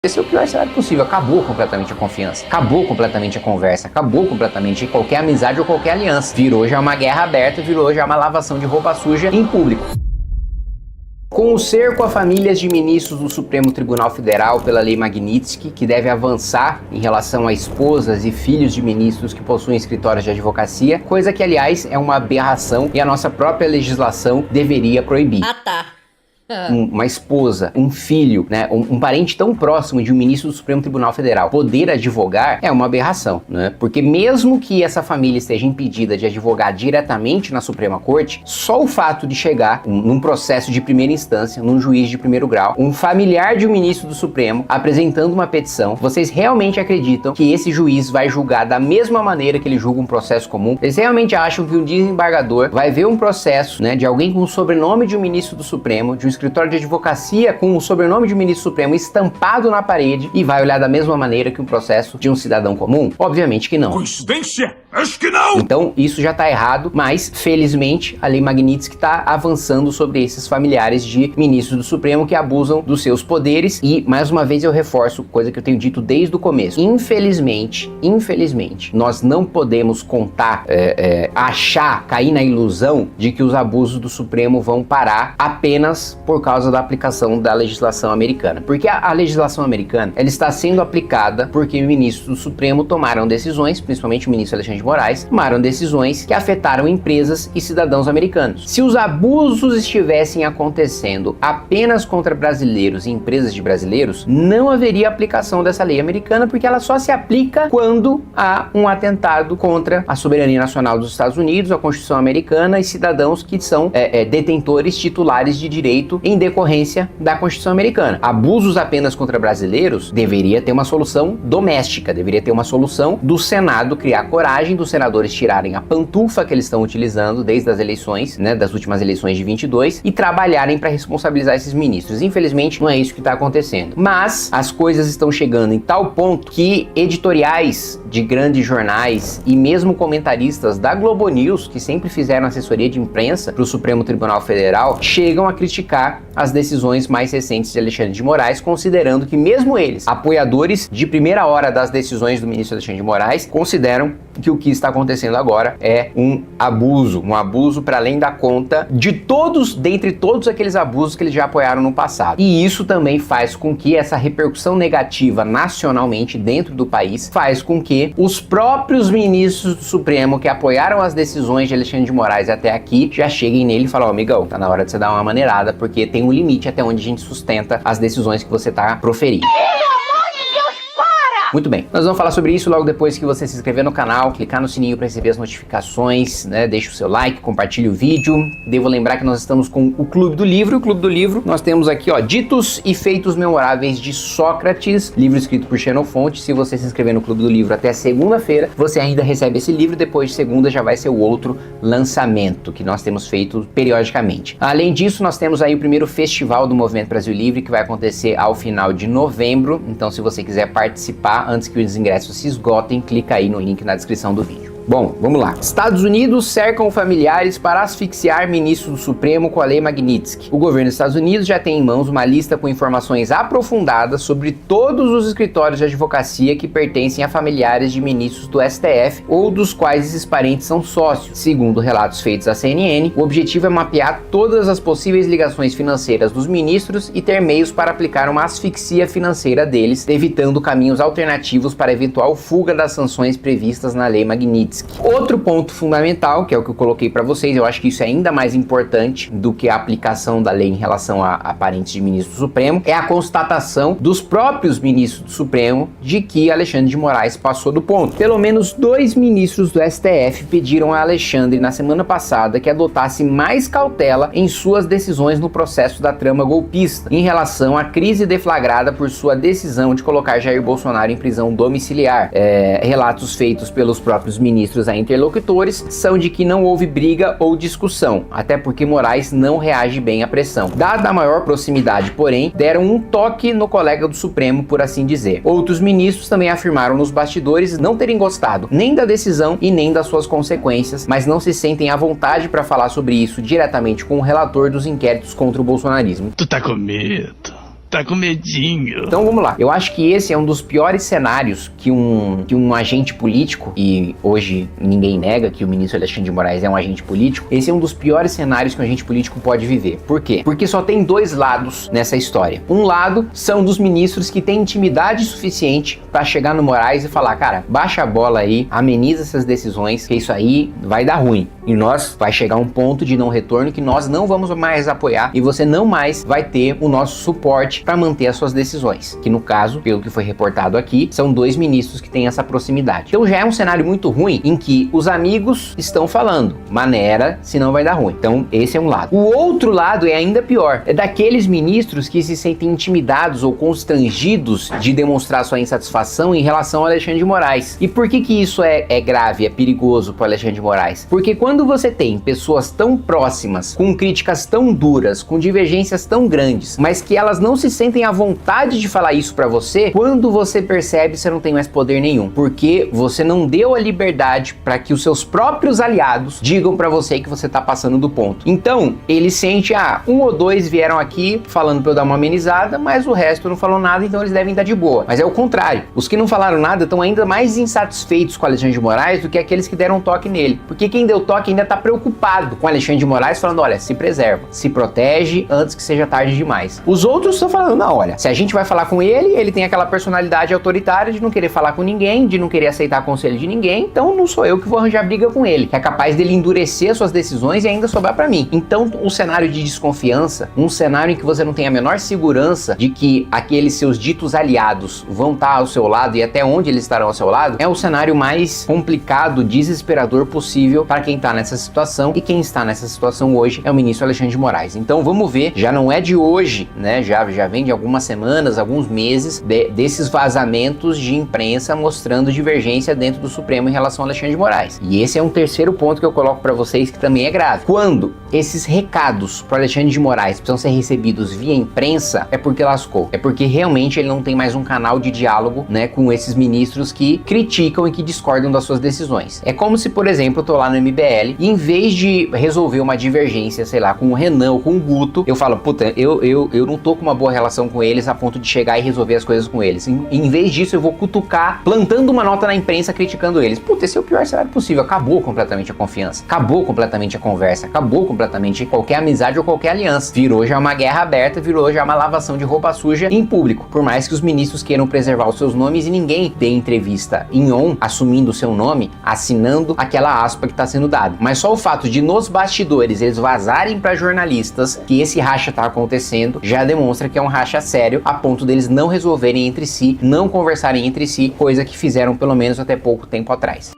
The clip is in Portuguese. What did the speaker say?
Esse é o pior cenário possível. Acabou completamente a confiança, acabou completamente a conversa, acabou completamente qualquer amizade ou qualquer aliança. Virou já uma guerra aberta, virou já uma lavação de roupa suja em público. Com o cerco a famílias de ministros do Supremo Tribunal Federal pela Lei Magnitsky, que deve avançar em relação a esposas e filhos de ministros que possuem escritórios de advocacia, coisa que, aliás, é uma aberração e a nossa própria legislação deveria proibir. Ah, tá. Uma esposa, um filho, né, um parente tão próximo de um ministro do Supremo Tribunal Federal poder advogar é uma aberração, né? Porque mesmo que essa família esteja impedida de advogar diretamente na Suprema Corte, só o fato de chegar num processo de primeira instância, num juiz de primeiro grau, um familiar de um ministro do Supremo apresentando uma petição, vocês realmente acreditam que esse juiz vai julgar da mesma maneira que ele julga um processo comum? Vocês realmente acham que um desembargador vai ver um processo, né, de alguém com o sobrenome de um ministro do Supremo, de um escritório de advocacia com o sobrenome de um ministro supremo estampado na parede e vai olhar da mesma maneira que um processo de um cidadão comum? Obviamente que não. Coincidência? Acho que não! Então isso já tá errado, mas felizmente a Lei Magnitsky tá avançando sobre esses familiares de ministros do Supremo que abusam dos seus poderes e, mais uma vez eu reforço, coisa que eu tenho dito desde o começo, infelizmente, nós não podemos contar, achar, cair na ilusão de que os abusos do Supremo vão parar apenas por causa da aplicação da legislação americana. Porque a legislação americana, ela está sendo aplicada porque ministros do Supremo tomaram decisões, principalmente o ministro Alexandre de Moraes, tomaram decisões que afetaram empresas e cidadãos americanos. Se os abusos estivessem acontecendo apenas contra brasileiros e empresas de brasileiros, não haveria aplicação dessa lei americana, porque ela só se aplica quando há um atentado contra a soberania nacional dos Estados Unidos, a Constituição americana e cidadãos que são detentores titulares de direito em decorrência da Constituição americana. Abusos apenas contra brasileiros deveria ter uma solução doméstica, deveria ter uma solução do Senado criar coragem, dos senadores tirarem a pantufa que eles estão utilizando desde as eleições, né, das últimas eleições de 22 e trabalharem para responsabilizar esses ministros. Infelizmente, não é isso que está acontecendo. Mas as coisas estão chegando em tal ponto que editoriais de grandes jornais e mesmo comentaristas da Globo News, que sempre fizeram assessoria de imprensa para o Supremo Tribunal Federal, chegam a criticar as decisões mais recentes de Alexandre de Moraes, considerando que mesmo eles, apoiadores de primeira hora das decisões do ministro Alexandre de Moraes, consideram que o que está acontecendo agora é um abuso para além da conta dentre todos aqueles abusos que eles já apoiaram no passado. E isso também faz com que essa repercussão negativa nacionalmente dentro do país faz com que os próprios ministros do Supremo que apoiaram as decisões de Alexandre de Moraes até aqui já cheguem nele e falem: ó, amigão, tá na hora de você dar uma maneirada, porque tem um limite até onde a gente sustenta as decisões que você tá proferindo. Muito bem, nós vamos falar sobre isso logo depois que você se inscrever no canal, clicar no sininho para receber as notificações, né? Deixa o seu like, compartilhe o vídeo. Devo lembrar que nós estamos com o Clube do Livro. O Clube do Livro, nós temos aqui, ó, Ditos e Feitos Memoráveis de Sócrates, livro escrito por Xenofonte. Se você se inscrever no Clube do Livro até segunda-feira, você ainda recebe esse livro. Depois de segunda já vai ser o outro lançamento que nós temos feito periodicamente. Além disso, nós temos aí o primeiro festival do Movimento Brasil Livre, que vai acontecer ao final de novembro. Então, se você quiser participar antes que os ingressos se esgotem, clica aí no link na descrição do vídeo. Bom, vamos lá. Estados Unidos cercam familiares para asfixiar ministro do Supremo com a Lei Magnitsky. O governo dos Estados Unidos já tem em mãos uma lista com informações aprofundadas sobre todos os escritórios de advocacia que pertencem a familiares de ministros do STF ou dos quais esses parentes são sócios. Segundo relatos feitos à CNN, o objetivo é mapear todas as possíveis ligações financeiras dos ministros e ter meios para aplicar uma asfixia financeira deles, evitando caminhos alternativos para eventual fuga das sanções previstas na Lei Magnitsky. Outro ponto fundamental, que é o que eu coloquei para vocês, eu acho que isso é ainda mais importante do que a aplicação da lei em relação a parentes de ministro do Supremo, é a constatação dos próprios ministros do Supremo de que Alexandre de Moraes passou do ponto. Pelo menos 2 ministros do STF pediram a Alexandre na semana passada que adotasse mais cautela em suas decisões no processo da trama golpista, em relação à crise deflagrada por sua decisão de colocar Jair Bolsonaro em prisão domiciliar. Relatos feitos pelos próprios ministros a interlocutores são de que não houve briga ou discussão, até porque Moraes não reage bem à pressão. Dada a maior proximidade, porém, deram um toque no colega do Supremo, por assim dizer. Outros ministros também afirmaram nos bastidores não terem gostado nem da decisão e nem das suas consequências, mas não se sentem à vontade para falar sobre isso diretamente com o relator dos inquéritos contra o bolsonarismo. Tu tá com medo? Tá com medinho. Então vamos lá. Eu acho que esse é um dos piores cenários que um agente político, e hoje ninguém nega que o ministro Alexandre de Moraes é um agente político, esse é um dos piores cenários que um agente político pode viver. Por quê? Porque só tem dois lados nessa história. Um lado são dos ministros que têm intimidade suficiente para chegar no Moraes e falar, cara, baixa a bola aí, ameniza essas decisões, que isso aí vai dar ruim. E nós vai chegar um ponto de não retorno que nós não vamos mais apoiar e você não mais vai ter o nosso suporte para manter as suas decisões. Que no caso, pelo que foi reportado aqui, são dois ministros que têm essa proximidade. Então já é um cenário muito ruim em que os amigos estão falando, maneira, senão vai dar ruim. Então esse é um lado. O outro lado é ainda pior, é daqueles ministros que se sentem intimidados ou constrangidos de demonstrar sua insatisfação em relação ao Alexandre de Moraes. E por que que isso é grave, é perigoso para o Alexandre de Moraes? Porque quando você tem pessoas tão próximas, com críticas tão duras, com divergências tão grandes, mas que elas não se sentem à vontade de falar isso pra você, quando você percebe, você não tem mais poder nenhum, porque você não deu a liberdade para que os seus próprios aliados digam pra você que você tá passando do ponto. Então, ele sente, um ou dois vieram aqui falando pra eu dar uma amenizada, mas o resto não falou nada, então eles devem estar de boa. Mas é o contrário. Os que não falaram nada estão ainda mais insatisfeitos com o Alexandre de Moraes do que aqueles que deram toque nele. Porque quem deu toque ainda tá preocupado com o Alexandre de Moraes, falando, olha, se preserva, se protege antes que seja tarde demais. Os outros estão falando, não, olha, se a gente vai falar com ele, ele tem aquela personalidade autoritária de não querer falar com ninguém, de não querer aceitar conselho de ninguém, então não sou eu que vou arranjar briga com ele, que é capaz dele endurecer suas decisões e ainda sobrar pra mim. Então, um cenário de desconfiança, um cenário em que você não tem a menor segurança de que aqueles seus ditos aliados vão estar ao seu lado e até onde eles estarão ao seu lado, é o cenário mais complicado, desesperador possível para quem tá nessa situação, e quem está nessa situação hoje é o ministro Alexandre de Moraes. Então vamos ver, já não é de hoje, né, já vem de algumas semanas, alguns meses, desses vazamentos de imprensa mostrando divergência dentro do Supremo em relação ao Alexandre de Moraes. E esse é um terceiro ponto que eu coloco para vocês que também é grave. Quando esses recados para Alexandre de Moraes precisam ser recebidos via imprensa, é porque lascou. É porque realmente ele não tem mais um canal de diálogo, né, com esses ministros que criticam e que discordam das suas decisões. É como se, por exemplo, eu tô lá no MBL e em vez de resolver uma divergência, sei lá, com o Renan ou com o Guto, eu falo, puta, eu não tô com uma boa relação com eles a ponto de chegar e resolver as coisas com eles. Em vez disso, eu vou cutucar, plantando uma nota na imprensa criticando eles. Puta, esse é o pior cenário possível. Acabou completamente a confiança, acabou completamente a conversa, acabou completamente qualquer amizade ou qualquer aliança. Virou já uma guerra aberta, virou já uma lavação de roupa suja em público. Por mais que os ministros queiram preservar os seus nomes e ninguém dê entrevista em on, assumindo o seu nome, assinando aquela aspa que está sendo dada. Mas só o fato de nos bastidores eles vazarem para jornalistas que esse racha tá acontecendo, já demonstra que é um racha sério, a ponto deles não resolverem entre si, não conversarem entre si, coisa que fizeram pelo menos até pouco tempo atrás.